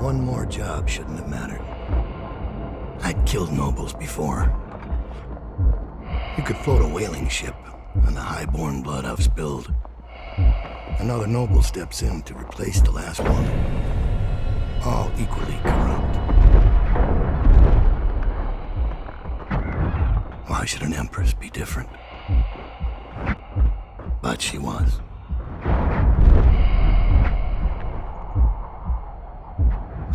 One more job shouldn't have mattered. I'd killed nobles before. You could float a whaling ship on the high-born blood I've spilled. Another noble steps in to replace the last one. All equally corrupt. Why should an empress be different? But she was.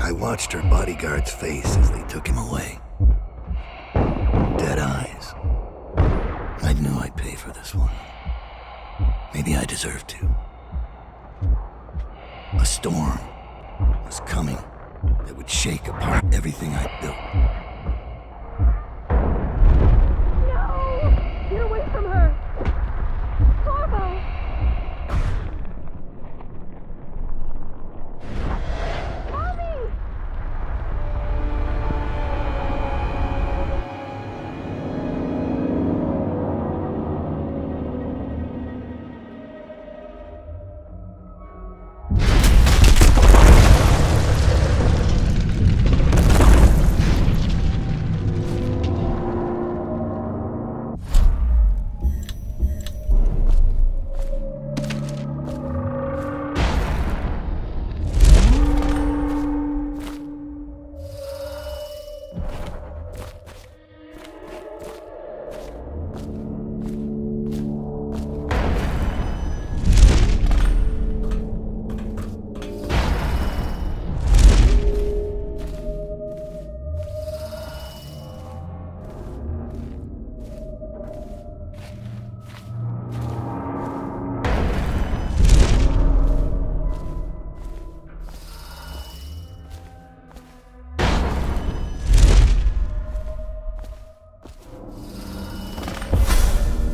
I watched her bodyguard's face as they took him away. Dead eyes. I knew I'd pay for this one. Maybe I deserved to. A storm was coming that would shake apart everything I built. No! Get away from her! Corvo! Mommy!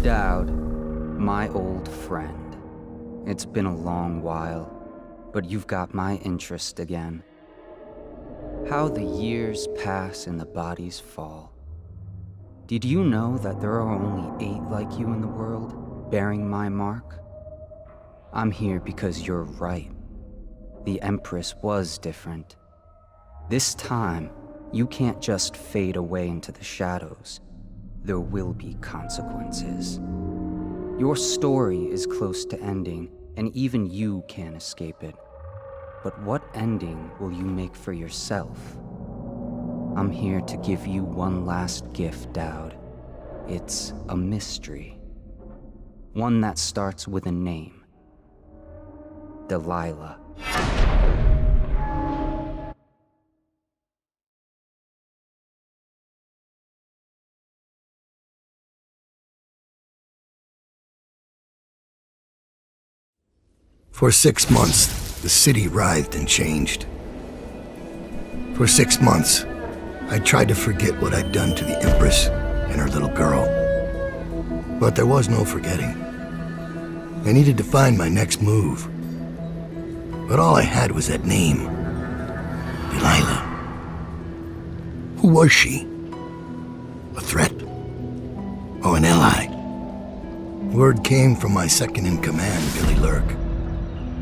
Dowd, my old friend. It's been a long while, but you've got my interest again. How the years pass and the bodies fall. Did you know that there are only 8 like you in the world, bearing my mark? I'm here because you're right. The Empress was different. This time, you can't just fade away into the shadows. There will be consequences. Your story is close to ending, and even you can't escape it. But what ending will you make for yourself? I'm here to give you one last gift, Dowd. It's a mystery. One that starts with a name. Delilah. For 6 months, the city writhed and changed. For 6 months, I tried to forget what I'd done to the Empress and her little girl. But there was no forgetting. I needed to find my next move. But all I had was that name, Delilah. Who was she? A threat? Or an ally? Word came from my second-in-command, Billy Lurk.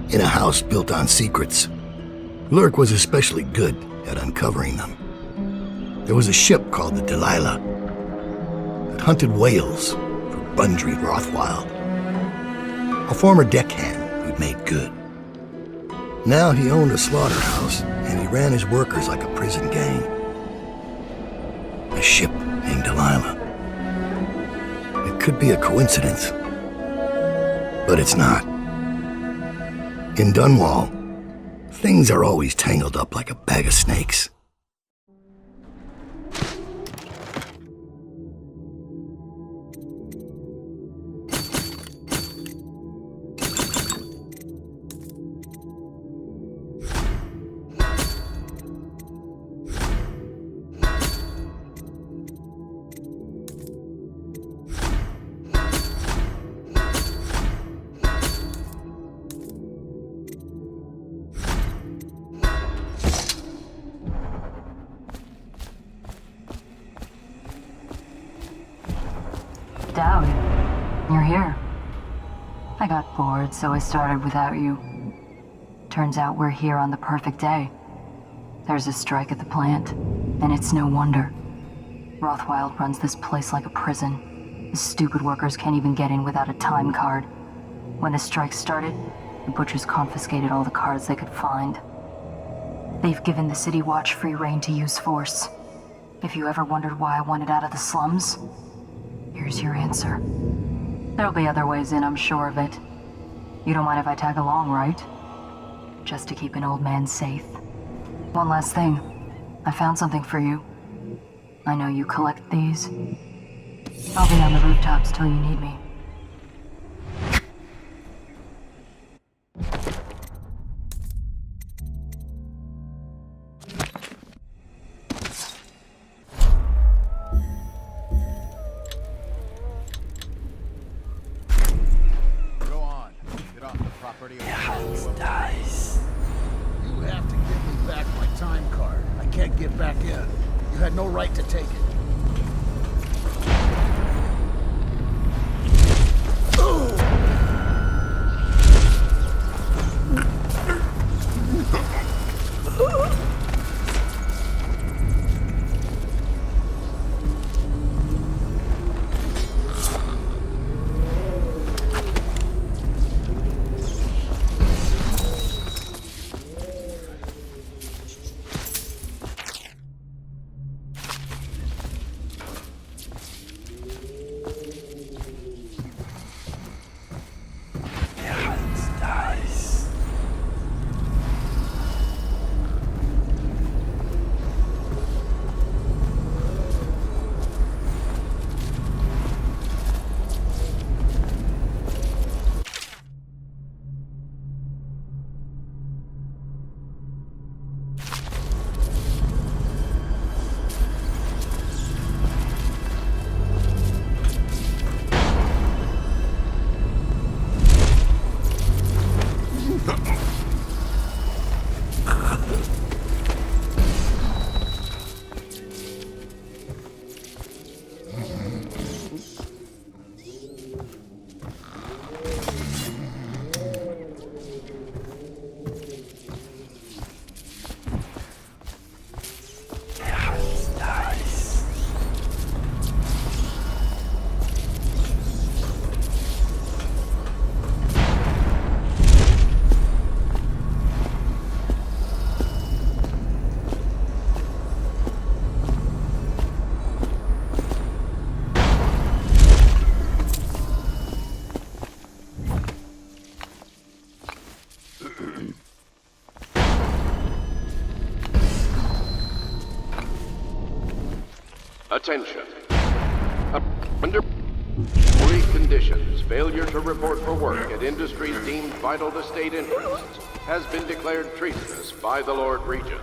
In a house built on secrets. Lurk was especially good at uncovering them. There was a ship called the Delilah that hunted whales for Bundry Rothwild, a former deckhand who'd made good. Now he owned a slaughterhouse and he ran his workers like a prison gang. A ship named Delilah. It could be a coincidence, but it's not. In Dunwall, things are always tangled up like a bag of snakes. Dowd, you're here. I got bored, so I started without you. Turns out we're here on the perfect day. There's a strike at the plant, and it's no wonder. Rothwild runs this place like a prison. The stupid workers can't even get in without a time card. When the strike started, the butchers confiscated all the cards they could find. They've given the City Watch free rein to use force. If you ever wondered why I wanted out of the slums, here's your answer. There'll be other ways in, I'm sure of it. You don't mind if I tag along, right? Just to keep an old man safe. One last thing. I found something for you. I know you collect these. I'll be on the rooftops till you need me. Go on. Get off the property. Nice. You have to give me back my time card. I can't get back in. You had no right to take it. Attention. Under three conditions, failure to report for work at industries deemed vital to state interests has been declared treasonous by the Lord Regent.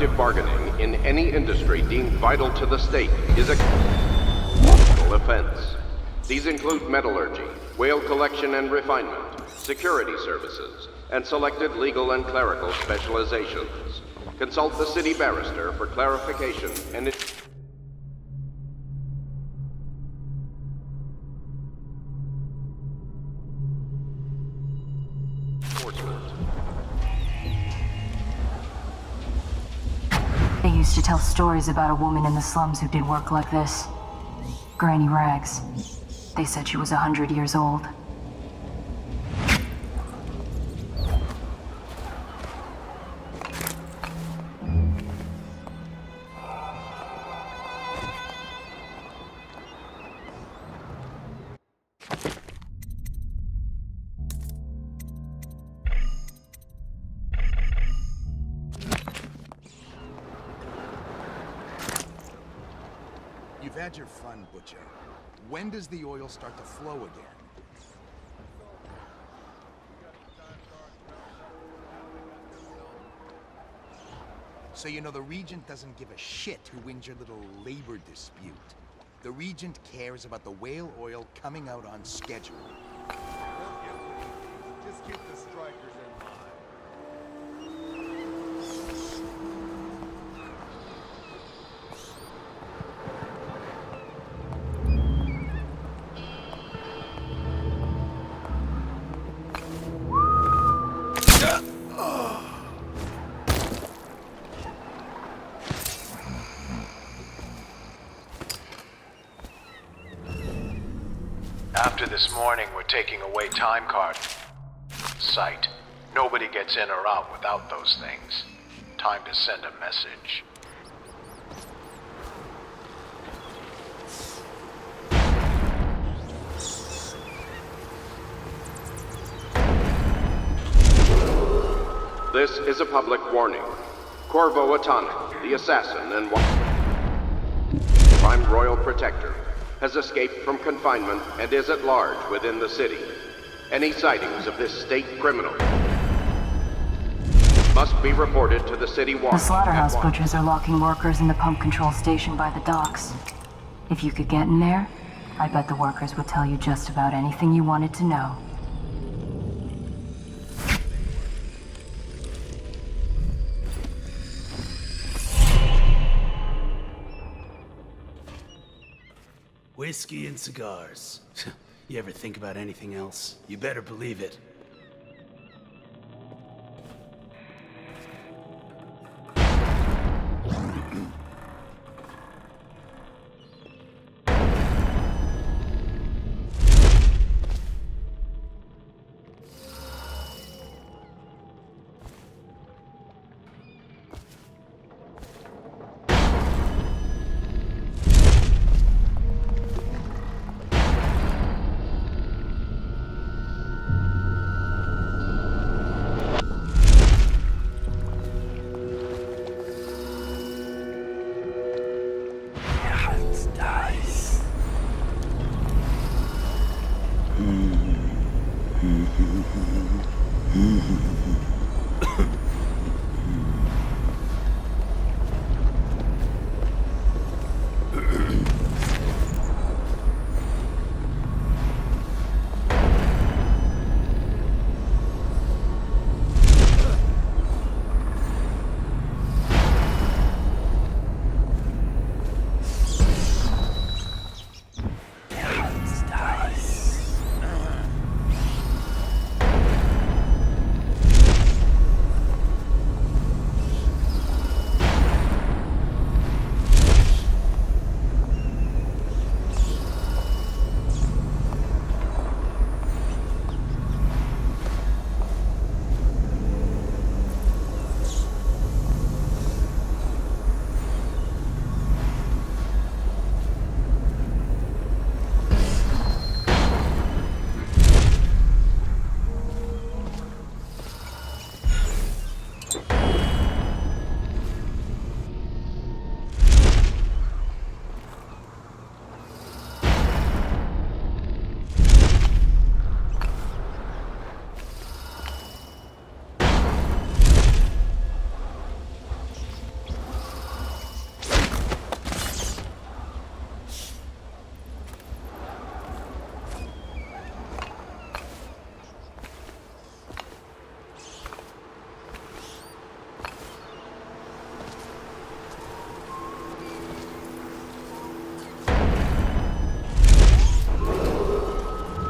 collective bargaining in any industry deemed vital to the state is a criminal offense. These include metallurgy, whale collection and refinement, security services, and selected legal and clerical specializations. Consult the city barrister for clarification and enforcement. They used to tell stories about a woman in the slums who did work like this. Granny Rags. They said she was 100 years old. You've had your fun, Butcher. When does the oil start to flow again? So you know the Regent doesn't give a shit who wins your little labor dispute. The Regent cares about the whale oil coming out on schedule. Just keep the strikers in mind. After this morning, we're taking away time card. Sight. Nobody gets in or out without those things. Time to send a message. This is a public warning. Corvo Atonic, the assassin and Prime Royal Protector, has escaped from confinement and is at large within the city. Any sightings of this state criminal must be reported to the city warden. The slaughterhouse butchers are locking workers in the pump control station by the docks. If you could get in there, I bet the workers would tell you just about anything you wanted to know. Whiskey and cigars. You ever think about anything else? You better believe it.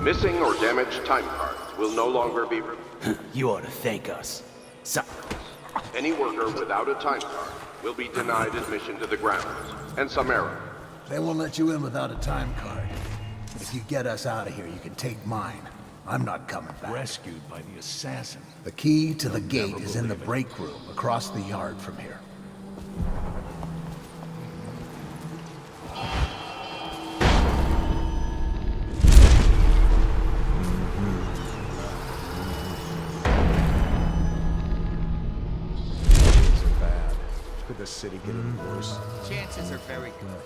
Missing or damaged time cards will no longer be You ought to thank us. Any worker without a time card will be denied admission to the grounds, and some error. They won't let you in without a time card. But if you get us out of here, you can take mine. I'm not coming back. Rescued by the assassin. The key to the gate is in the break room across the yard from here. Could the city get any worse? Chances are very good.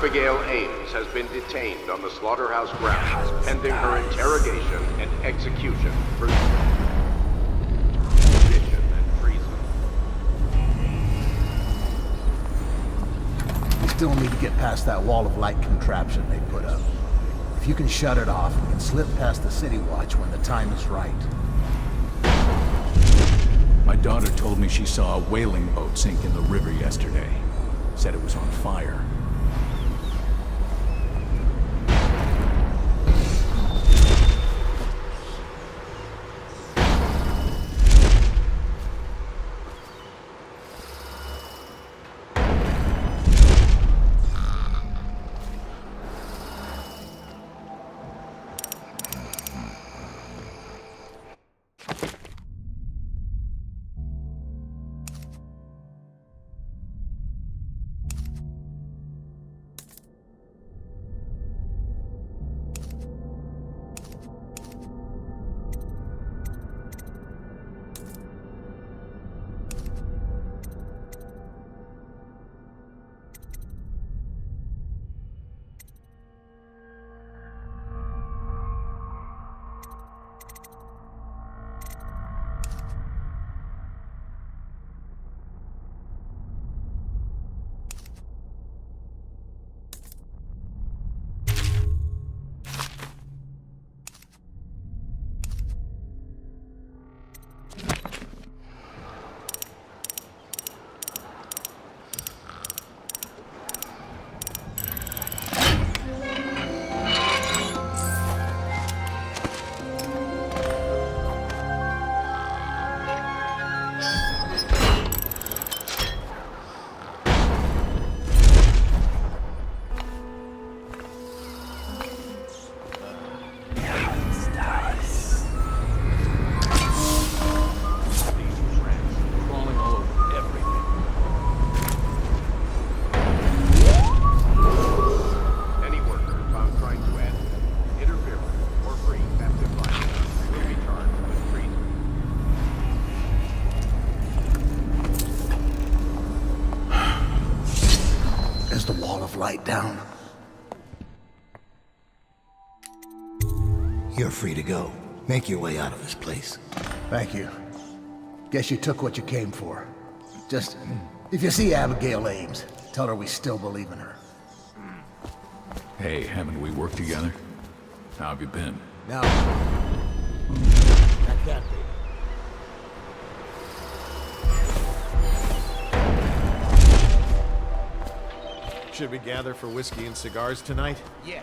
Abigail Ames has been detained on the slaughterhouse grounds, pending her interrogation and execution for sedition and treason. We still need to get past that wall of light contraption they put up. If you can shut it off, we can slip past the city watch when the time is right. My daughter told me she saw a whaling boat sink in the river yesterday. Said it was on fire. light down. You're free to go. Make your way out of this place. Thank you. Guess you took what you came for. Just, if you see Abigail Ames, tell her we still believe in her. Hey, haven't we worked together? How have you been? No. That can't be. Should we gather for whiskey and cigars tonight? Yeah.